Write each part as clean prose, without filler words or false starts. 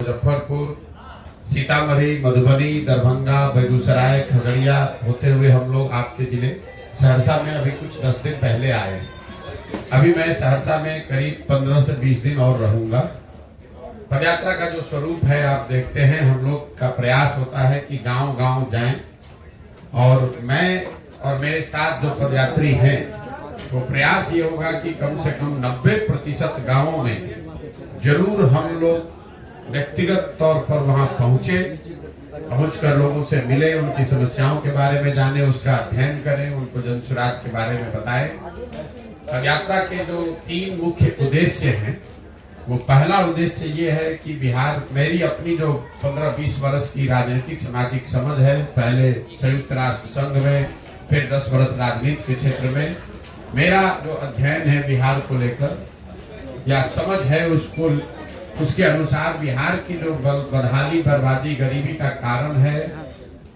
मुजफ्फरपुर, सीतामढ़ी, मधुबनी, दरभंगा, बेगूसराय, खगड़िया होते हुए हम लोग आपके जिले सहरसा में अभी कुछ 10 दिन पहले आए हैं। अभी मैं सहरसा में करीब 15 से 20 दिन और रहूंगा। पदयात्रा का जो स्वरूप है आप देखते हैं, हम लोग का प्रयास होता है कि गांव-गांव जाएं और मैं और मेरे साथ जो पदयात्री हैं तो प्रयास ये होगा कि कम से कम 90% गांवों में जरूर हम लोग व्यक्तिगत तौर पर वहां पहुंचकर लोगों से मिले, उनकी समस्याओं के बारे में जाने, उसका अध्ययन करें, उनको जन स्वराज के बारे में बताएं। पदयात्रा के जो 3 मुख्य उद्देश्य हैं, वो पहला उद्देश्य ये है कि बिहार, मेरी अपनी जो 15-20 वर्ष की राजनीतिक सामाजिक समझ है, पहले संयुक्त राष्ट्र संघ में, फिर 10 वर्ष राजनीति के क्षेत्र में, मेरा जो अध्ययन है बिहार को लेकर या समझ है उसके अनुसार बिहार की जो बदहाली, बर्बादी, गरीबी का कारण है,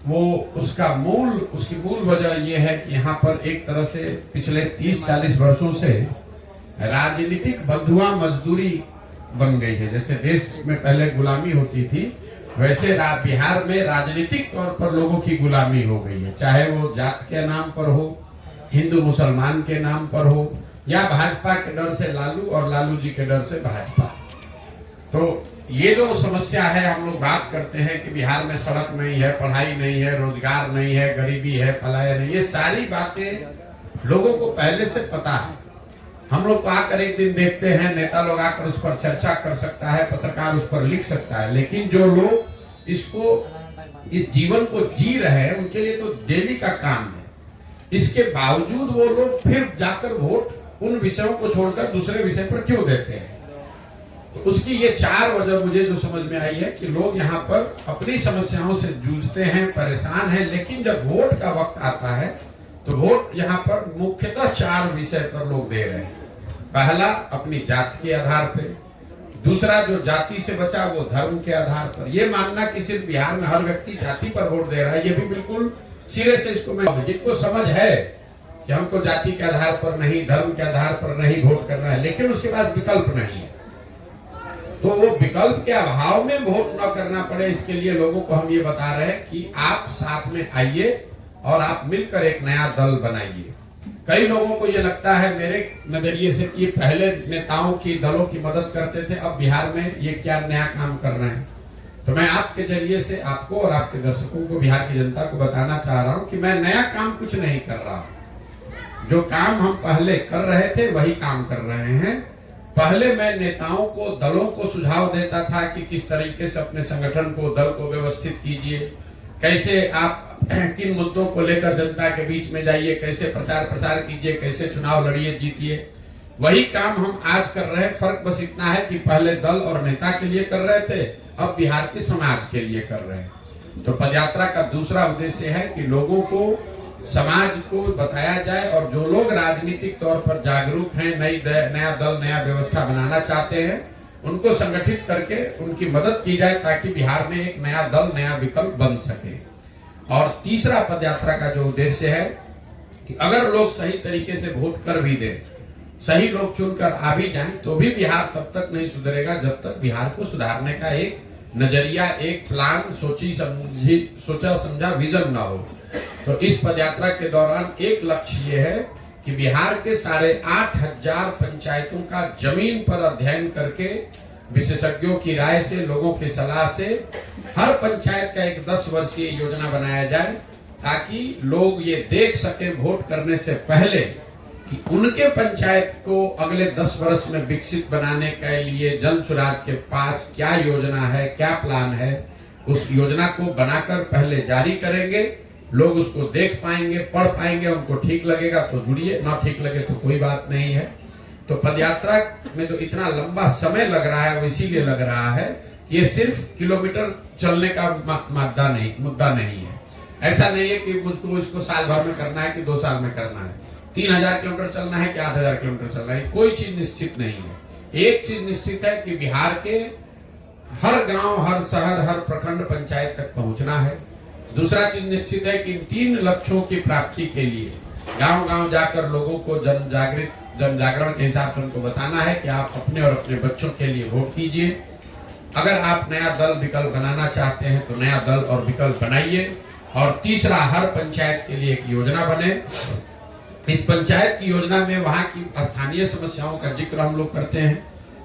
वो उसकी मूल वजह ये है कि यहाँ पर एक तरह से पिछले 30-40 वर्षों से राजनीतिक बंधुआ मजदूरी बन गई है। जैसे देश में पहले गुलामी होती थी, वैसे बिहार में राजनीतिक तौर पर लोगों की गुलामी हो गई है, चाहे वो जात के नाम पर हो, हिंदू मुसलमान के नाम पर हो, या भाजपा के डर से लालू और लालू जी के डर से भाजपा। तो ये जो समस्या है, हम लोग बात करते हैं कि बिहार में सड़क नहीं है, पढ़ाई नहीं है, रोजगार नहीं है, गरीबी है, पलायन है, ये सारी बातें लोगों को पहले से पता है। हम लोग तो आकर एक दिन देखते हैं, नेता लोग आकर उस पर चर्चा कर सकता है, पत्रकार उस पर लिख सकता है, लेकिन जो लोग इस जीवन को जी रहे हैं उनके लिए तो डेली का काम है। इसके बावजूद वो लोग फिर जाकर वोट उन विषयों को छोड़कर दूसरे विषय पर क्यों देते हैं? तो उसकी ये 4 वजह मुझे जो समझ में आई है कि लोग यहाँ पर अपनी समस्याओं से जूझते हैं, परेशान हैं, लेकिन जब वोट का वक्त आता है तो वोट यहाँ पर मुख्यतः 4 विषय पर लोग दे रहे हैं। पहला, अपनी जाति के आधार पे। दूसरा, जो जाति से बचा वो धर्म के आधार पर। ये मानना कि सिर्फ बिहार में हर व्यक्ति जाति पर वोट दे रहा है, ये भी बिल्कुल सिरे से इसको मैं, जिनको समझ है कि हमको जाति के आधार पर नहीं, धर्म के आधार पर नहीं वोट करना है, लेकिन उसके पास विकल्प नहीं है, तो वो विकल्प के अभाव में वोट न करना पड़े, इसके लिए लोगों को हम ये बता रहे हैं कि आप साथ में आइए और आप मिलकर एक नया दल बनाइए। कई लोगों को ये लगता है मेरे नजरिए से कि पहले नेताओं की, दलों की मदद करते थे, अब बिहार में ये क्या नया काम कर रहे हैं। तो मैं आपके जरिए से आपको और आपके दर्शकों को, बिहार की जनता को बताना चाह रहा हूं कि मैं नया काम कुछ नहीं कर रहा हूं। जो काम हम पहले कर रहे थे वही काम कर रहे हैं। पहले मैं नेताओं को, दलों को सुझाव देता था कि किस तरीके से अपने संगठन को, दल को व्यवस्थित कीजिए, कैसे आप किन मुद्दों को लेकर जनता के बीच में जाइए, कैसे प्रचार प्रसार कीजिए, कैसे चुनाव लड़िए, जीतिए। वही काम हम आज कर रहे हैं। फर्क बस इतना है कि पहले दल और नेता के लिए कर रहे थे, अब बिहार के समाज के लिए कर रहे हैं। तो पदयात्रा का दूसरा उद्देश्य है कि लोगों को, समाज को बताया जाए, और जो लोग राजनीतिक तौर पर जागरूक हैं, नया दल, नया व्यवस्था बनाना चाहते हैं, उनको संगठित करके उनकी मदद की जाए ताकि बिहार में एक नया दल, नया विकल्प बन सके। और तीसरा पदयात्रा का जो उद्देश्य है कि अगर लोग सही तरीके से वोट कर भी दें, सही लोग चुनकर आ भी जाएं, तो भी बिहार तब तक नहीं सुधरेगा जब तक बिहार को सुधारने का एक नजरिया, एक प्लान, सोचा समझा विजन ना हो। तो इस पदयात्रा के दौरान एक लक्ष्य ये है कि बिहार के 8,500 पंचायतों का जमीन पर अध्ययन करके, विशेषज्ञों की राय से, लोगों की सलाह से हर पंचायत का एक 10 वर्षीय योजना बनाया जाए, ताकि लोग ये देख सके वोट करने से पहले कि उनके पंचायत को अगले 10 वर्ष में विकसित बनाने के लिए जन स्वराज के पास क्या योजना है, क्या प्लान है। उस योजना को बनाकर पहले जारी करेंगे, लोग उसको देख पाएंगे, पढ़ पाएंगे, उनको ठीक लगेगा तो जुड़िए, ना ठीक लगे तो कोई बात नहीं है। तो पदयात्रा में जो इतना लंबा समय लग रहा है वो इसीलिए लग रहा है कि ये सिर्फ किलोमीटर चलने का मुद्दा नहीं है। ऐसा नहीं है कि मुझको इसको साल भर में करना है कि 2 साल में करना है, 3000 किलोमीटर चलना है कि 8000 किलोमीटर चलना है, कोई चीज निश्चित नहीं है। एक चीज निश्चित है कि बिहार के हर गांव, हर शहर, हर प्रखंड, पंचायत तक पहुंचना है। दूसरा चीज निश्चित है कि इन 3 लक्ष्यों की प्राप्ति के लिए गांव-गांव जाकर लोगों को जन जागरण के हिसाब से उनको बताना है कि आप अपने और अपने बच्चों के लिए वोट कीजिए। अगर आप नया दल विकल्प बनाना चाहते हैं तो नया दल और विकल्प बनाइए। और तीसरा, हर पंचायत के लिए एक योजना बने। इस पंचायत की योजना में वहां की स्थानीय समस्याओं का जिक्र हम लोग करते हैं,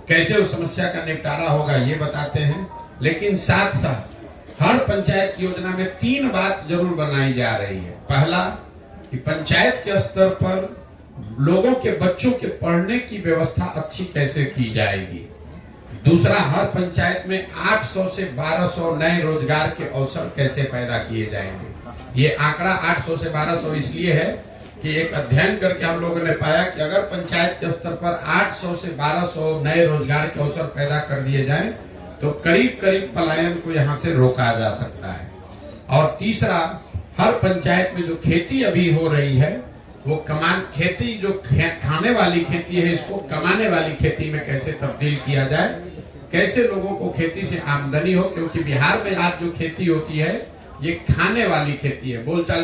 कैसे उस समस्या का निपटारा होगा ये बताते हैं। लेकिन साथ साथ हर पंचायत की योजना में 3 बात जरूर बनाई जा रही है। पहला, कि पंचायत के स्तर पर लोगों के बच्चों के पढ़ने की व्यवस्था अच्छी कैसे की जाएगी। दूसरा, हर पंचायत में 800 से 1200 नए रोजगार के अवसर कैसे पैदा किए जाएंगे। ये आंकड़ा 800 से 1200 इसलिए है कि एक अध्ययन करके हम लोगों ने पाया कि अगर पंचायत के स्तर पर 800 से 1200 नए रोजगार के अवसर पैदा कर दिए जाएं तो करीब करीब पलायन को यहाँ से रोका जा सकता है। और तीसरा, हर पंचायत में जो खेती अभी हो रही है वो खेती जो खाने वाली खेती है, इसको कमाने वाली खेती में कैसे तब्दील किया जाए, कैसे लोगों को खेती से आमदनी हो। क्योंकि बिहार में आज जो खेती होती है ये खाने वाली खेती है। बोलचाल